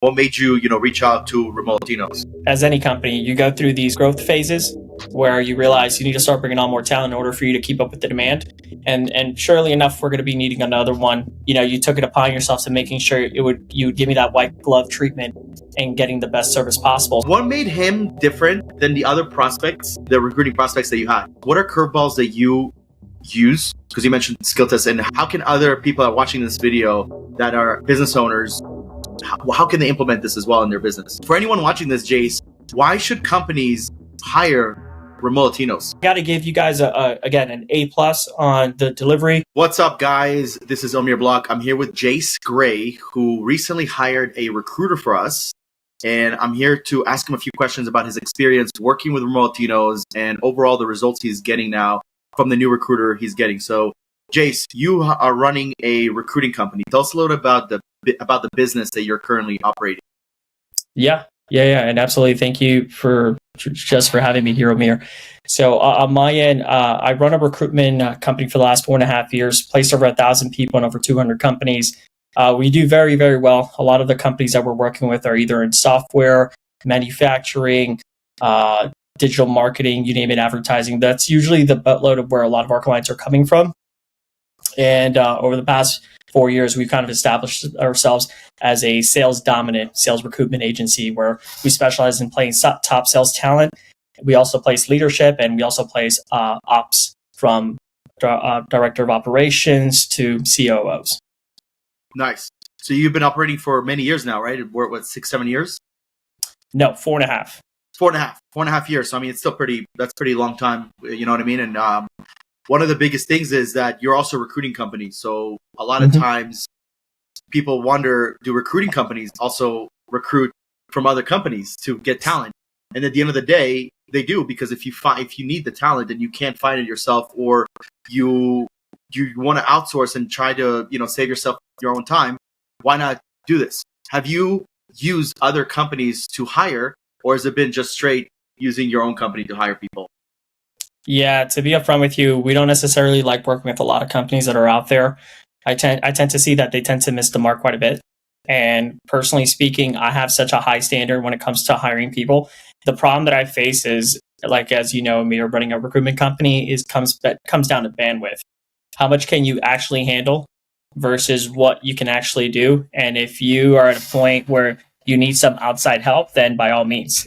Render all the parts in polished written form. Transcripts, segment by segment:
what made you, reach out to Remote Latinos? As any company, you go through these growth phases where you realize you need to start bringing on more talent in order for you to keep up with the demand. And surely enough, we're going to be needing another one. You took it upon yourself to making sure you would give me that white glove treatment and getting the best service possible. What made him different than the other prospects, the recruiting prospects that you had? What are curveballs that you use? Because you mentioned skill tests, and how can other people that are watching this video that are business owners, how can they implement this as well in their business? For anyone watching this, Jace, why should companies hire Remote Latinos? Got to give you guys again an A+ on the delivery. What's up, guys? This is Omer Bloch. I'm here with Jace Gray, who recently hired a recruiter for us, and I'm here to ask him a few questions about his experience working with Remote Latinos and overall the results he's getting now from the new recruiter he's getting. So, Jace, you are running a recruiting company. Tell us a little about the business that you're currently operating. Yeah, and absolutely. Thank you for having me here, Omer. So on my end, I run a recruitment company for the last 4.5 years, placed over 1,000 people in over 200 companies. We do very, very well. A lot of the companies that we're working with are either in software, manufacturing, digital marketing, you name it, advertising. That's usually the boatload of where a lot of our clients are coming from. And over the past 4 years, we've kind of established ourselves as a sales-dominant sales recruitment agency where we specialize in playing top sales talent. We also place leadership, and we also place ops from director of operations to COOs. Nice. So you've been operating for many years now, right? What, 6-7 years? No, 4.5. 4.5 years. So, I mean, it's still that's pretty long time. You know what I mean? And one of the biggest things is that you're also a recruiting company. So a lot of times people wonder, do recruiting companies also recruit from other companies to get talent? And at the end of the day, they do, because if you need the talent and you can't find it yourself, or you want to outsource and try to, save yourself your own time, why not do this? Have you used other companies to hire, or has it been just straight using your own company to hire people? Yeah, to be upfront with you, we don't necessarily like working with a lot of companies that are out there. I tend to see that they tend to miss the mark quite a bit. And personally speaking, I have such a high standard when it comes to hiring people. The problem that I face is, like, as you know, me running a recruitment company comes down to bandwidth. How much can you actually handle versus what you can actually do? And if you are at a point where you need some outside help, then by all means,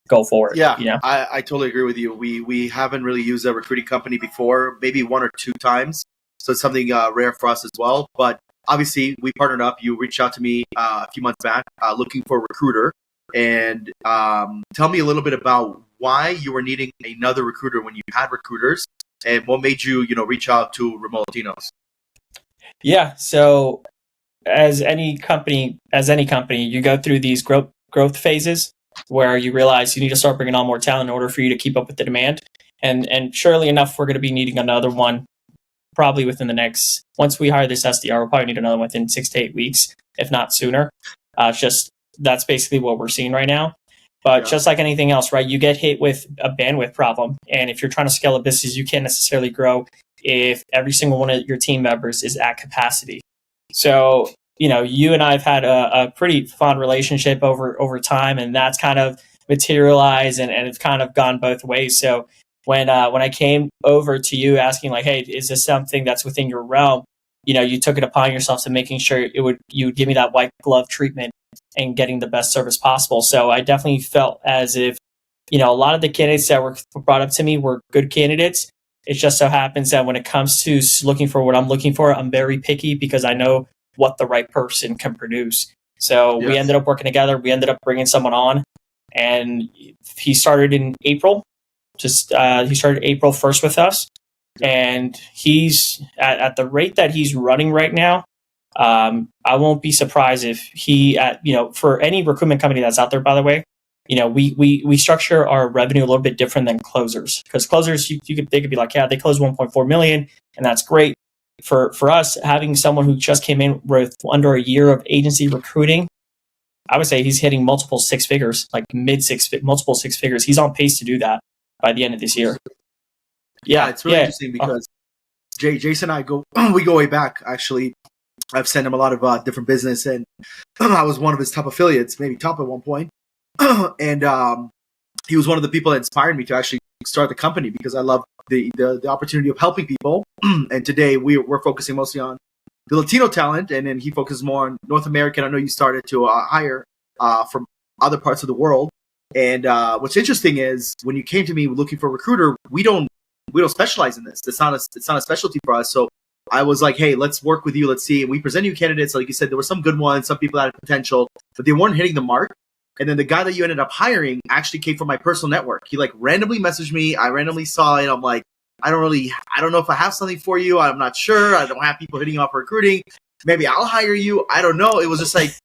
go forward. Yeah, I totally agree with you. We haven't really used a recruiting company before, maybe 1 or 2 times. So it's something rare for us as well. But obviously, we partnered up. You reached out to me a few months back looking for a recruiter. And tell me a little bit about why you were needing another recruiter when you had recruiters, and what made you, reach out to Remote Latinos. Yeah, so as any company, you go through these growth phases where you realize you need to start bringing on more talent in order for you to keep up with the demand. And surely enough, we're going to be needing another one probably within the next, once we hire this SDR, we'll probably need another one within 6 to 8 weeks, if not sooner. That's basically what we're seeing right now. But just like anything else, right, you get hit with a bandwidth problem. And if you're trying to scale a business, you can't necessarily grow if every single one of your team members is at capacity. So, you and I have had a pretty fun relationship over time, and that's kind of materialized and it's kind of gone both ways. So when I came over to you asking, like, hey, is this something that's within your realm? You took it upon yourself to making sure you would give me that white glove treatment and getting the best service possible. So I definitely felt as if, a lot of the candidates that were brought up to me were good candidates. It just so happens that when it comes to looking for what I'm looking for, I'm very picky because I know what the right person can produce. So we ended up working together. We ended up bringing someone on, and he started in April. He started April 1st with us, and he's at the rate that he's running right now. I won't be surprised if he, for any recruitment company that's out there, by the way, we structure our revenue a little bit different than closers, because closers, they could be like, yeah, they closed 1.4 million, and that's great. For us, having someone who just came in with under a year of agency recruiting, I would say he's hitting multiple 6 figures, like multiple 6 figures. He's on pace to do that by the end of this year. Yeah, it's really interesting because Jace and I go way back, actually. I've sent him a lot of different business, and I was one of his top affiliates, maybe top at one point. And he was one of the people that inspired me to actually start the company because I love the opportunity of helping people. And today we're focusing mostly on the Latino talent, and then he focuses more on North American. I know you started to hire from other parts of the world. And what's interesting is when you came to me looking for a recruiter, we don't specialize in this. It's not a specialty for us. So I was like, hey, let's work with you. Let's see. And we present you candidates. Like you said, there were some good ones, some people that had potential, but they weren't hitting the mark. And then the guy that you ended up hiring actually came from my personal network. He like randomly messaged me. I randomly saw it. I'm like, I don't know if I have something for you. I'm not sure. I don't have people hitting off recruiting. Maybe I'll hire you. I don't know. It was just like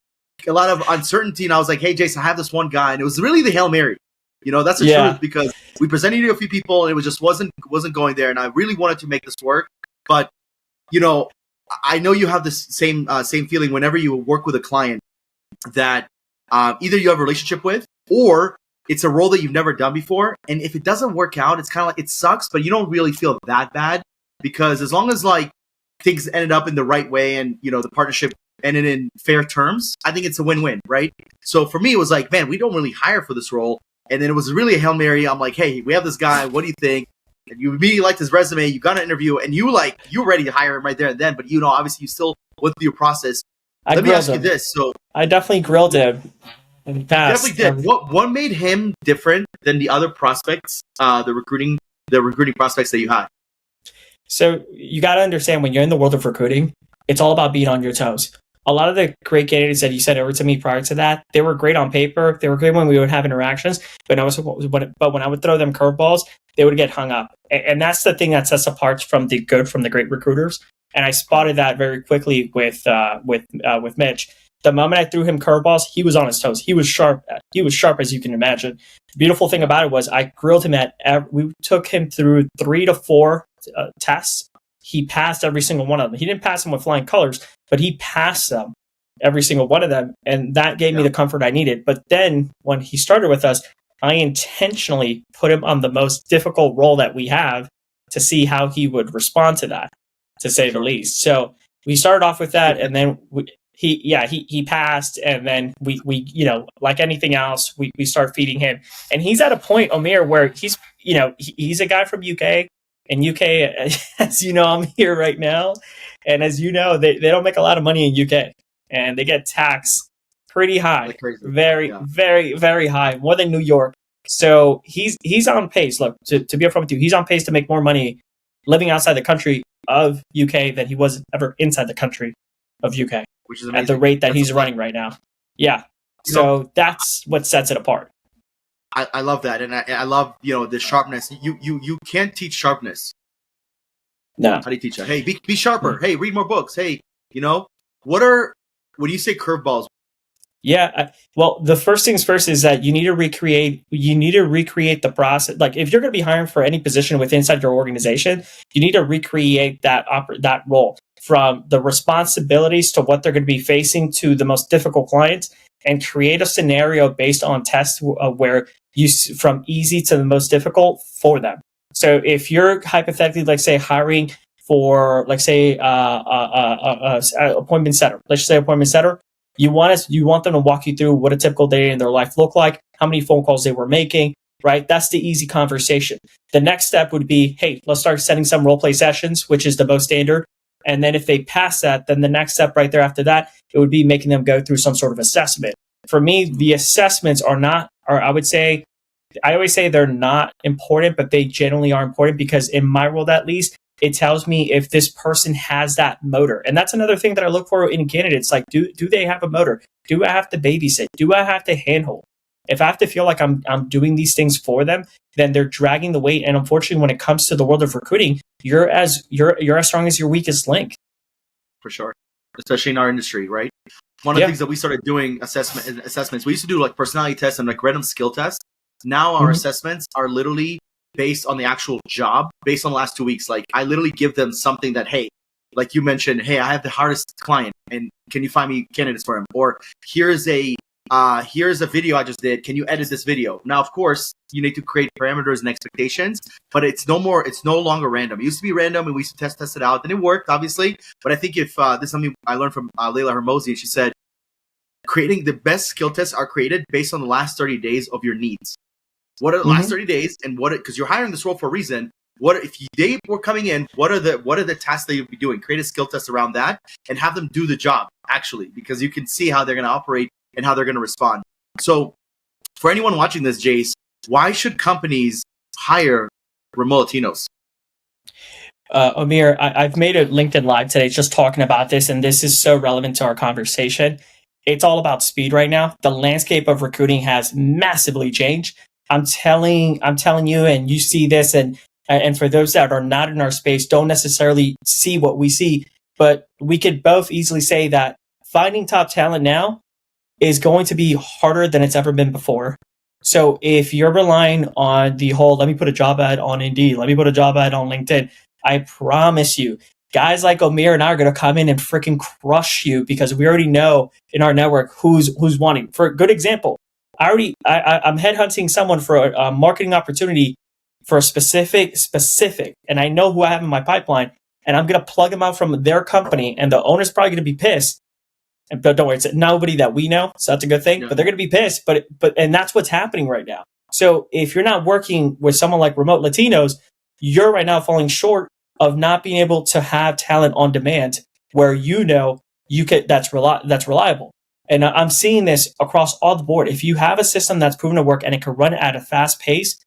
a lot of uncertainty. And I was like, hey, Jace, I have this one guy. And it was really the Hail Mary. That's the truth, because we presented you to a few people and it was just wasn't going there. And I really wanted to make this work. But, I know you have this same feeling whenever you work with a client that either you have a relationship with or it's a role that you've never done before. And if it doesn't work out, it's kind of like it sucks, but you don't really feel that bad because as long as like things ended up in the right way and, the partnership ended in fair terms, I think it's a win-win, right? So for me, it was like, man, we don't really hire for this role. And then it was really a Hail Mary. I'm like, hey, we have this guy. What do you think? And you immediately liked his resume. You got an interview and you're ready to hire him right there and then. But, obviously you still went through your process. Let me ask you this. So I definitely grilled him. Definitely did. What made him different than the other prospects, the recruiting prospects that you had? So you got to understand when you're in the world of recruiting, it's all about being on your toes. A lot of the great candidates that you sent over to me prior to that, they were great on paper. They were great when we would have interactions. But when I would throw them curveballs, they would get hung up. And that's the thing that sets apart from the great recruiters. And I spotted that very quickly with Mitch. The moment I threw him curveballs, he was on his toes. He was sharp. He was sharp as you can imagine. The beautiful thing about it was I grilled him we took him through 3 to 4 tests. He passed every single one of them. He didn't pass them with flying colors, but he passed them, every single one of them. And that gave me the comfort I needed. But then when he started with us, I intentionally put him on the most difficult role that we have to see how he would respond to that, to say the least. So we started off with that, and then he passed, and then we like anything else, we start feeding him. And he's at a point, Omer, where he's a guy from UK. In UK, as you know, I'm here right now. And as you know, they don't make a lot of money in UK. And they get taxed pretty high. Like very, very, very high. More than New York. So he's on pace. Look, to be upfront with you, he's on pace to make more money living outside the country of UK than he was ever inside the country of UK. Which is amazing. At the rate that he's running right now. Yeah. So that's what sets it apart. I love that, and I love the sharpness. You can't teach sharpness. No. How do you teach that? Hey, be sharper. Hey, read more books. Hey, when you say curveballs? Yeah. Well, the first things first is that you need to recreate the process. Like if you're going to be hiring for any position inside your organization, you need to recreate that role from the responsibilities to what they're going to be facing to the most difficult clients, and create a scenario based on tests where you from easy to the most difficult for them. So if you're hypothetically, like say, hiring for, like say, appointment setter, let's say appointment setter, you want them to walk you through what a typical day in their life looked like, how many phone calls they were making, right? That's the easy conversation. The next step would be, hey, let's start setting some role play sessions, which is the most standard. And then if they pass that, then the next step right there after that, it would be making them go through some sort of assessment. For me, the assessments I always say they're not important, but they generally are important because in my world, at least, it tells me if this person has that motor. And that's another thing that I look for in candidates. Like, do they have a motor? Do I have to babysit? Do I have to handhold? If I have to feel like I'm doing these things for them, then they're dragging the weight. And unfortunately, when it comes to the world of recruiting, you're as strong as your weakest link. For sure, especially in our industry, right? One of the things that we started doing assessments. We used to do like personality tests and like random skill tests. Now our assessments are literally based on the actual job, based on the last 2 weeks. Like I literally give them something that, hey, like you mentioned, hey, I have the hardest client, and can you find me candidates for him? Or here's a here's a video I just did. Can you edit this video? Now, of course, you need to create parameters and expectations, but it's no longer random. It used to be random, and we used to test it out, and it worked, obviously. But I think if this is something I learned from Leila Hermosi, and she said, creating the best skill tests are created based on the last 30 days of your needs. What are the last 30 days, and because you're hiring this role for a reason. What if they were coming in? What are the tasks that you'll be doing? Create a skill test around that and have them do the job actually, because you can see how they're going to operate and how they're going to respond. So, for anyone watching this, Jace, why should companies hire remote Latinos? Omer, I've made a LinkedIn Live today just talking about this, and this is so relevant to our conversation. It's all about speed right now. The landscape of recruiting has massively changed. I'm telling you, and you see this, and for those that are not in our space, don't necessarily see what we see, but we could both easily say that finding top talent now is going to be harder than it's ever been before. So if you're relying on the whole, let me put a job ad on Indeed, let me put a job ad on LinkedIn, I promise you, guys like Omer and I are going to come in and freaking crush you, because we already know in our network who's wanting. For a good example, I'm headhunting someone for a marketing opportunity for a specific, and I know who I have in my pipeline, and I'm going to plug them out from their company, and the owner's probably going to be pissed. But don't worry, it's nobody that we know, so that's a good thing. Yeah. But they're going to be pissed. But that's what's happening right now. So if you're not working with someone like Remote Latinos, you're right now falling short of not being able to have talent on demand where you could that's reliable. And I'm seeing this across all the board. If you have a system that's proven to work and it can run at a fast pace,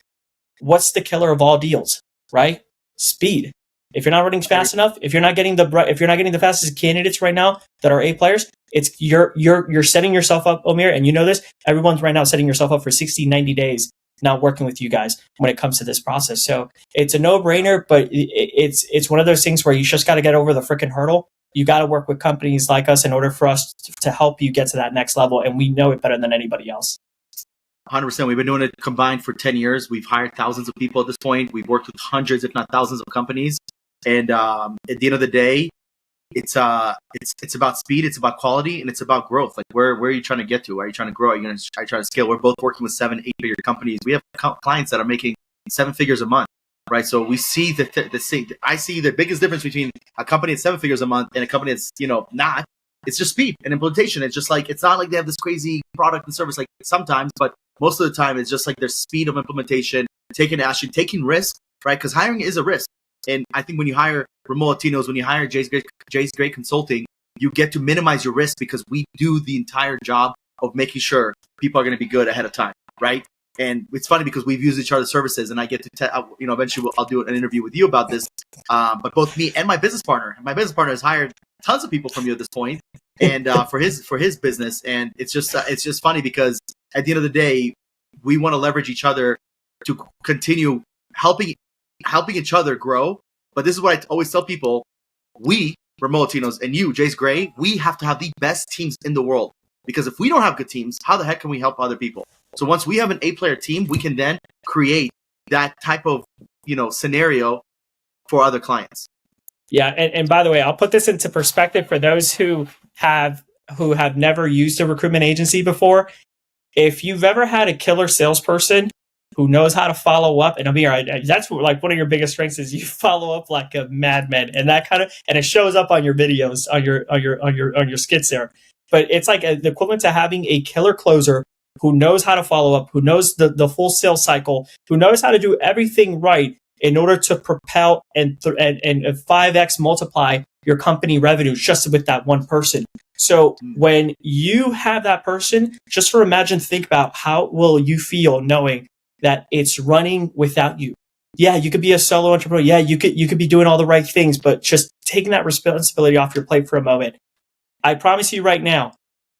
what's the killer of all deals, right? Speed. If you're not running fast enough, if you're not getting the fastest candidates right now that are A players, it's you're setting yourself up, Omer, and you know this. Everyone's right now setting yourself up for 60, 90 days not working with you guys when it comes to this process. So it's a no-brainer, but it's one of those things where you just got to get over the freaking hurdle. You got to work with companies like us in order for us to help you get to that next level, and we know it better than anybody else. 100%. We've been doing it combined for 10 years. We've hired thousands of people at this point. We've worked with hundreds, if not thousands, of companies. And at the end of the day, it's about speed, it's about quality, and it's about growth. Like where are you trying to get to? Are you trying to grow? Are you going to try to scale? We're both working with 7, 8-figure companies. We have clients that are making 7 figures a month, right? So we see I see the biggest difference between a company at 7 figures a month and a company that's not. It's just speed and implementation. It's just like, it's not like they have this crazy product and service like sometimes, but most of the time it's just like their speed of implementation, taking risk, right? Because hiring is a risk. And I think when you hire Remote Latinos, when you hire Jace Gray Consulting, you get to minimize your risk because we do the entire job of making sure people are going to be good ahead of time, right? And it's funny because we've used each other's services, and I get to, eventually I'll do an interview with you about this. But both me and my business partner has hired tons of people from you at this point, and for his business. And it's just funny because at the end of the day, we want to leverage each other to continue helping each other grow. But this is what I always tell people: we, Remote Latinos, and you, Jace Gray, we have to have the best teams in the world. Because if we don't have good teams, how the heck can we help other people? So once we have an A-player team, we can then create that type of scenario for other clients. Yeah, and by the way, I'll put this into perspective for those who have never used a recruitment agency before. If you've ever had a killer salesperson who knows how to follow up, and that's like one of your biggest strengths is you follow up like a madman, and it shows up on your videos, on your skits there. But it's like the equivalent to having a killer closer who knows how to follow up, who knows the full sales cycle, who knows how to do everything right in order to propel and 5x multiply your company revenue just with that one person. So when you have that person, just think about how will you feel knowing that it's running without you. Yeah, you could be a solo entrepreneur. Yeah, you could be doing all the right things, but just taking that responsibility off your plate for a moment. I promise you right now,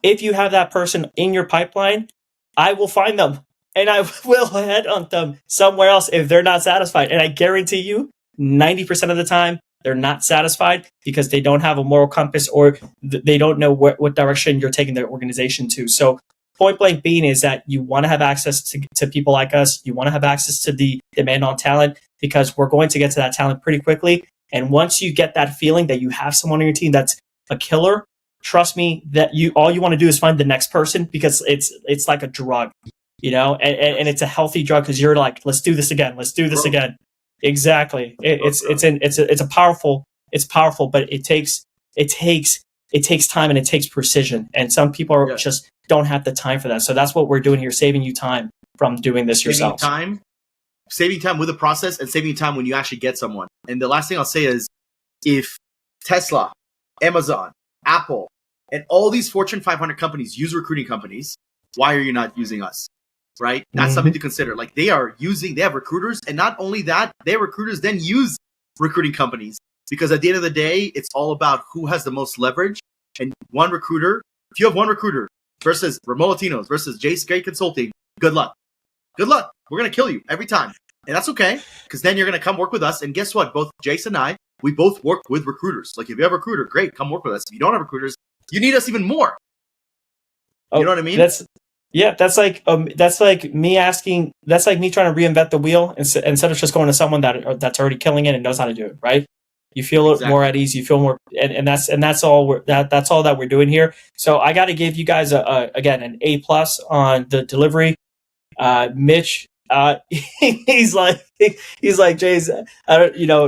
if you have that person in your pipeline, I will find them and I will headhunt them somewhere else if they're not satisfied. And I guarantee you, 90% of the time, they're not satisfied because they don't have a moral compass or they don't know what direction you're taking their organization to. So point blank being is that you want to have access to people like us. You want to have access to the demand on talent because we're going to get to that talent pretty quickly. And once you get that feeling that you have someone on your team that's a killer, trust me that all you want to do is find the next person, because it's like a drug, and it's a healthy drug, because you're like, let's do this again. Let's do this again. Exactly. It's powerful, but it takes time, and it takes precision. And some people just don't have the time for that. So that's what we're doing here, saving you time from doing this yourself. Saving time with the process, and saving time when you actually get someone. And the last thing I'll say is, if Tesla, Amazon, Apple, and all these Fortune 500 companies use recruiting companies, why are you not using us? Right? That's something to consider. Like, they have recruiters, and not only that, their recruiters then use recruiting companies, because at the end of the day, it's all about who has the most leverage. And if you have one recruiter versus Remote Latinos versus Jace Gray Consulting, good luck. Good luck. We're going to kill you every time. And that's okay, because then you're going to come work with us. And guess what? Both Jace and I, we both work with recruiters. Like, if you have a recruiter, great, come work with us. If you don't have recruiters, you need us even more. You know what I mean? That's like me trying to reinvent the wheel instead of just going to someone that's already killing it and knows how to do it, right? You feel more at ease. You feel more, and that's all that's all that we're doing here. So I got to give you guys again an A+ on the delivery. Mitch, he's like Jace,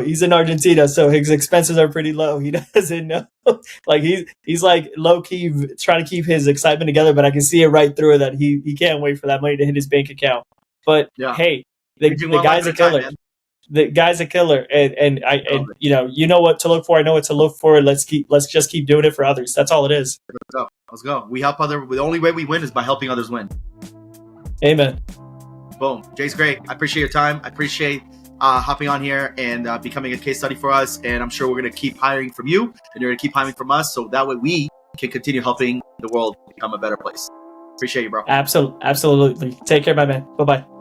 he's in Argentina, so his expenses are pretty low. He doesn't know, like he's like low key trying to keep his excitement together, but I can see it right through that he can't wait for that money to hit his bank account. But hey, the guy's a killer. The guy's a killer, and you know what to look for. I know what to look for. Let's just keep doing it for others. That's all it is. Let's go. We help other. The only way we win is by helping others win. Amen. Boom. Jace Gray, I appreciate your time. I appreciate hopping on here and becoming a case study for us. And I'm sure we're going to keep hiring from you, and you're going to keep hiring from us, so that way we can continue helping the world become a better place. Appreciate you, bro. Absolutely. Take care, my man. Bye-bye.